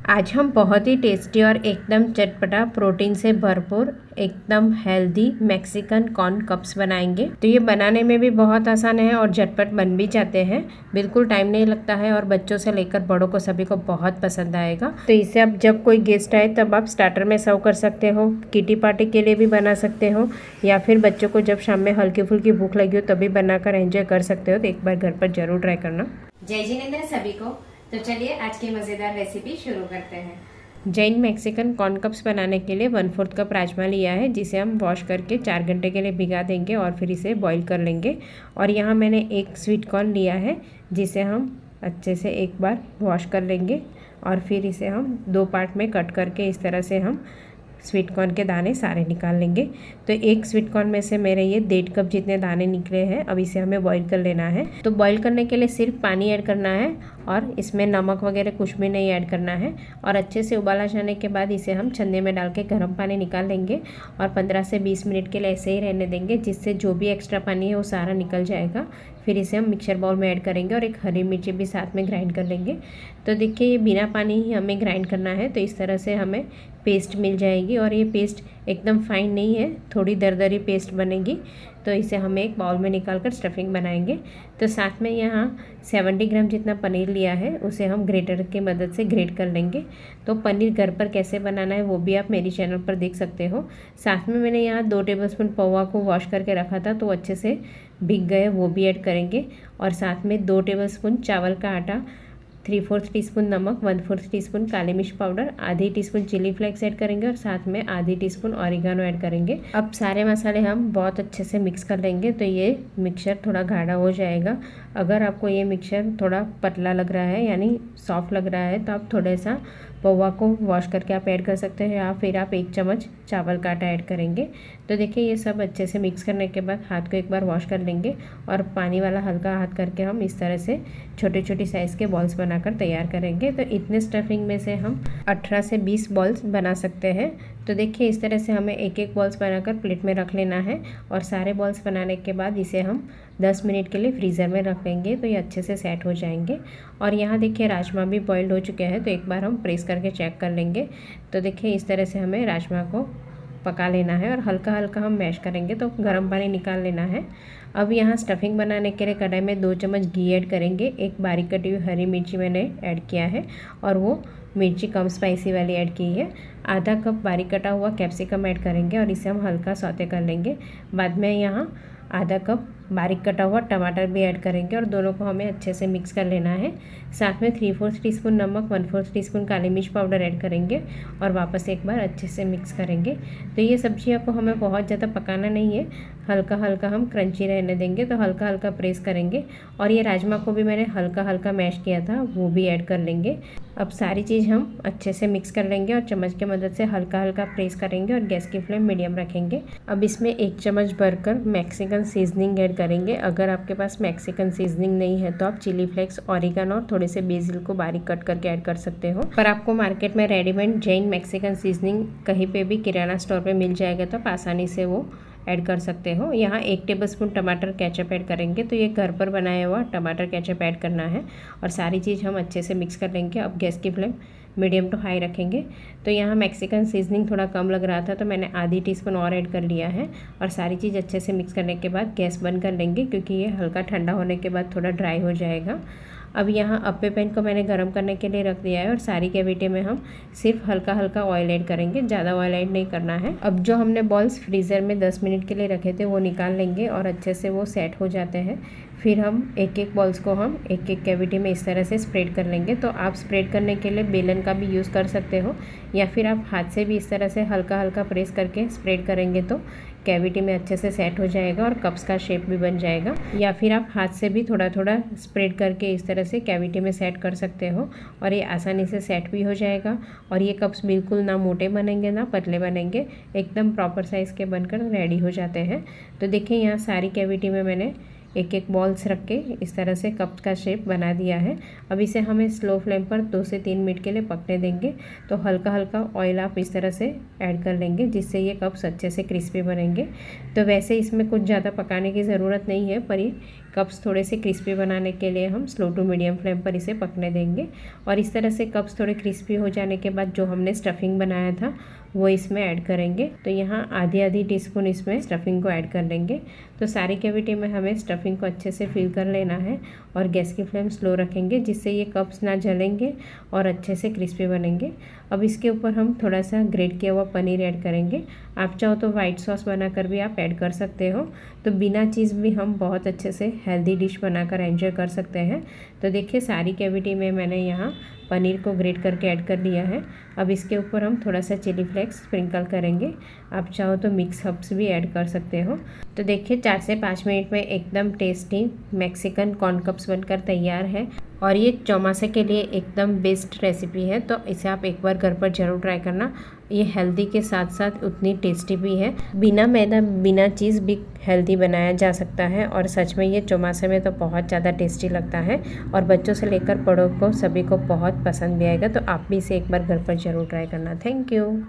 आज हम बहुत ही टेस्टी और एकदम चटपटा प्रोटीन से भरपूर एकदम हेल्दी मैक्सिकन कॉर्न कप्स बनाएंगे। तो ये बनाने में भी बहुत आसान है और झटपट बन भी जाते हैं। बिल्कुल टाइम नहीं लगता है और बच्चों से लेकर बड़ों को सभी को बहुत पसंद आएगा। तो इसे आप जब कोई गेस्ट आए तब आप स्टार्टर में सर्व कर सकते हो, किटी पार्टी के लिए भी बना सकते हो, या फिर बच्चों को जब शाम में हल्की फुल्की भूख लगी हो तभी बनाकर एंजॉय कर सकते हो। तो एक बार घर पर जरूर ट्राई करना। जय जिनेंद्र सभी को। तो चलिए आज की मज़ेदार रेसिपी शुरू करते हैं। जैन मैक्सिकन कॉर्न कप्स बनाने के लिए 1/4 कप राजमा लिया है, जिसे हम वॉश करके 4 घंटे के लिए भिगा देंगे और फिर इसे बॉईल कर लेंगे। और यहाँ मैंने एक स्वीट कॉर्न लिया है, जिसे हम अच्छे से एक बार वॉश कर लेंगे और फिर इसे हम 2 पार्ट में कट करके इस तरह से हम स्वीट कॉर्न के दाने सारे निकाल लेंगे। तो एक स्वीट कॉर्न में से मेरे ये 1.5 कप जितने दाने निकले हैं। अब इसे हमें बॉईल कर लेना है। तो बॉईल करने के लिए सिर्फ पानी ऐड करना है और इसमें नमक वगैरह कुछ भी नहीं ऐड करना है। और अच्छे से उबाला जाने के बाद इसे हम छन्ने में डाल के गर्म पानी निकाल लेंगे और 15 से 20 मिनट के लिए ऐसे ही रहने देंगे, जिससे जो भी एक्स्ट्रा पानी है वो सारा निकल जाएगा। फिर इसे हम मिक्सर बाउल में ऐड करेंगे और एक हरी मिर्ची भी साथ में ग्राइंड कर लेंगे। तो देखिए ये बिना पानी ही हमें ग्राइंड करना है। तो इस तरह से हमें पेस्ट मिल जाएगी और ये पेस्ट एकदम फाइन नहीं है, थोड़ी दरदरी पेस्ट बनेगी। तो इसे हमें एक बाउल में निकाल कर स्टफिंग बनाएंगे। तो साथ में यहाँ 70 ग्राम जितना पनीर लिया है, उसे हम ग्रेटर की मदद से ग्रेट कर लेंगे। तो पनीर घर पर कैसे बनाना है वो भी आप मेरी चैनल पर देख सकते हो। साथ में मैंने यहाँ 2 टेबलस्पून पौवा को वॉश करके रखा था, तो अच्छे से भीग गए, वो भी ऐड करेंगे। और साथ में 2 टेबलस्पून चावल का आटा, 3/4 टीस्पून नमक, 1/4 टीस्पून काली मिर्च पाउडर, आधी टीस्पून चिली फ्लेक्स ऐड करेंगे और साथ में आधी टीस्पून ऑरिगानो ऐड करेंगे। अब सारे मसाले हम बहुत अच्छे से मिक्स कर लेंगे। तो ये मिक्सचर थोड़ा गाढ़ा हो जाएगा। अगर आपको ये मिक्सचर थोड़ा पतला लग रहा है यानी सॉफ्ट लग रहा है, तो आप थोड़ा सा पौवा को वॉश करके आप ऐड कर सकते हैं, या फिर आप 1 चम्मच चावल का आटा ऐड करेंगे। तो देखिए ये सब अच्छे से मिक्स करने के बाद हाथ को एक बार वॉश कर लेंगे और पानी वाला हल्का हाथ करके हम इस तरह से छोटे छोटी साइज़ के बॉल्स बनाकर तैयार करेंगे। तो इतने स्टफिंग में से हम 18 से 20 बॉल्स बना सकते हैं। तो देखिए इस तरह से हमें एक एक बॉल्स बनाकर प्लेट में रख लेना है और सारे बॉल्स बनाने के बाद इसे हम 10 मिनट के लिए फ्रीज़र में रख लेंगे, तो ये अच्छे से सेट हो जाएंगे। और यहाँ देखिए राजमा भी बॉइल्ड हो चुके हैं, तो एक बार हम प्रेस करके चेक कर लेंगे। तो देखिए इस तरह से हमें राजमा को पका लेना है और हल्का हल्का हम मैश करेंगे, तो गर्म पानी निकाल लेना है। अब यहाँ स्टफिंग बनाने के लिए कढ़ाई में 2 चम्मच घी ऐड करेंगे। एक बारीक कटी हुई हरी मिर्ची मैंने ऐड किया है और वो मिर्ची कम स्पाइसी वाली ऐड की है। आधा कप बारीक कटा हुआ कैप्सिकम ऐड करेंगे और इसे हम हल्का सौते कर लेंगे। बाद में यहाँ आधा कप बारीक कटा हुआ टमाटर भी ऐड करेंगे और दोनों को हमें अच्छे से मिक्स कर लेना है। साथ में 3/4 टीस्पून नमक, 1/4 टीस्पून काली मिर्च पाउडर ऐड करेंगे और वापस एक बार अच्छे से मिक्स करेंगे। तो ये सब्जियां को हमें बहुत ज़्यादा पकाना नहीं है, हल्का हल्का हम क्रंची रहने देंगे। तो हल्का हल्का प्रेस करेंगे और ये राजमा को भी मैंने हल्का हल्का मैश किया था, वो भी ऐड कर लेंगे। अब सारी चीज़ हम अच्छे से मिक्स कर लेंगे और चम्मच की मदद से हल्का हल्का प्रेस करेंगे और गैस की फ्लेम मीडियम रखेंगे। अब इसमें 1 चम्मच भरकर मैक्सिकन सीजनिंग ऐड करेंगे। अगर आपके पास मैक्सिकन सीजनिंग नहीं है तो आप चिली फ्लेक्स, ऑरिगानो और थोड़े से बेसिल को बारीक कट करके ऐड कर सकते हो। पर आपको मार्केट में रेडीमेड जैन मैक्सिकन सीजनिंग कहीं पे भी किराना स्टोर पे मिल जाएगा, तो आप आसानी से वो ऐड कर सकते हो। यहाँ 1 टेबलस्पून टमाटर केचप ऐड करेंगे। तो ये घर पर बनाया हुआ टमाटर केचप ऐड करना है और सारी चीज़ हम अच्छे से मिक्स कर लेंगे। अब गैस की फ्लेम मीडियम टू हाई रखेंगे। तो यहाँ मैक्सिकन सीजनिंग थोड़ा कम लग रहा था, तो मैंने आधी टीस्पून और ऐड कर लिया है और सारी चीज़ अच्छे से मिक्स करने के बाद गैस बंद कर लेंगे, क्योंकि ये हल्का ठंडा होने के बाद थोड़ा ड्राई हो जाएगा। अब यहाँ अप्पे पैन को मैंने गर्म करने के लिए रख दिया है और सारी कैविटी में हम सिर्फ हल्का हल्का ऑयल ऐड करेंगे, ज़्यादा ऑयल ऐड नहीं करना है। अब जो हमने बॉल्स फ्रीज़र में 10 मिनट के लिए रखे थे वो निकाल लेंगे और अच्छे से वो सेट हो जाते हैं। फिर हम एक एक बॉल्स को हम एक एक कैविटी में इस तरह से स्प्रेड कर लेंगे। तो आप स्प्रेड करने के लिए बेलन का भी यूज़ कर सकते हो, या फिर आप हाथ से भी इस तरह से हल्का हल्का प्रेस करके स्प्रेड करेंगे तो कैविटी में अच्छे से सेट हो जाएगा और कप्स का शेप भी बन जाएगा। या फिर आप हाथ से भी थोड़ा थोड़ा स्प्रेड करके इस तरह से कैविटी में सेट कर सकते हो और ये आसानी से सेट भी हो जाएगा। और ये कप्स बिल्कुल ना मोटे बनेंगे ना पतले बनेंगे, एकदम प्रॉपर साइज़ के बनकर रेडी हो जाते हैं। तो देखिए यहाँ सारी कैविटी में मैंने एक एक बॉल्स रख के इस तरह से कप का शेप बना दिया है। अब इसे हमें स्लो फ्लेम पर 2 से 3 मिनट के लिए पकने देंगे। तो हल्का हल्का ऑयल आप इस तरह से ऐड कर लेंगे, जिससे ये कप्स अच्छे से क्रिस्पी बनेंगे। तो वैसे इसमें कुछ ज़्यादा पकाने की ज़रूरत नहीं है, पर ये कप्स थोड़े से क्रिस्पी बनाने के लिए हम स्लो टू मीडियम फ्लेम पर इसे पकने देंगे। और इस तरह से कप्स थोड़े क्रिस्पी हो जाने के बाद जो हमने स्टफिंग बनाया था वो इसमें ऐड करेंगे। तो यहाँ आधी टीस्पून इसमें स्टफिंग को ऐड कर लेंगे। तो सारी कैविटी में हमें स्टफिंग को अच्छे से फिल कर लेना है और गैस की फ्लेम स्लो रखेंगे, जिससे ये कप्स ना जलेंगे और अच्छे से क्रिस्पी बनेंगे। अब इसके ऊपर हम थोड़ा सा ग्रेट किया हुआ पनीर ऐड करेंगे। आप चाहो तो वाइट सॉस बनाकर भी आप ऐड कर सकते हो। तो बिना चीज़ भी हम बहुत अच्छे से हेल्दी डिश बनाकर एंजॉय कर सकते हैं। तो देखिए सारी कैविटी में मैंने यहाँ पनीर को ग्रेट करके ऐड कर लिया है। अब इसके ऊपर हम थोड़ा सा चिली फ्लेक्स स्प्रिंकल करेंगे। आप चाहो तो मिक्स हर्ब्स भी ऐड कर सकते हो। तो देखिए 4 से 5 मिनट में एकदम टेस्टी मैक्सिकन कॉर्न कप्स बनकर तैयार है और ये चौमासे के लिए एकदम बेस्ट रेसिपी है। तो इसे आप एक बार घर पर ज़रूर ट्राई करना। ये हेल्दी के साथ साथ उतनी टेस्टी भी है। बिना मैदा बिना चीज़ भी हेल्दी बनाया जा सकता है और सच में ये चौमासे में तो बहुत ज़्यादा टेस्टी लगता है और बच्चों से लेकर बड़ों को सभी को बहुत पसंद भी आएगा। तो आप भी इसे एक बार घर पर ज़रूर ट्राई करना। Thank you.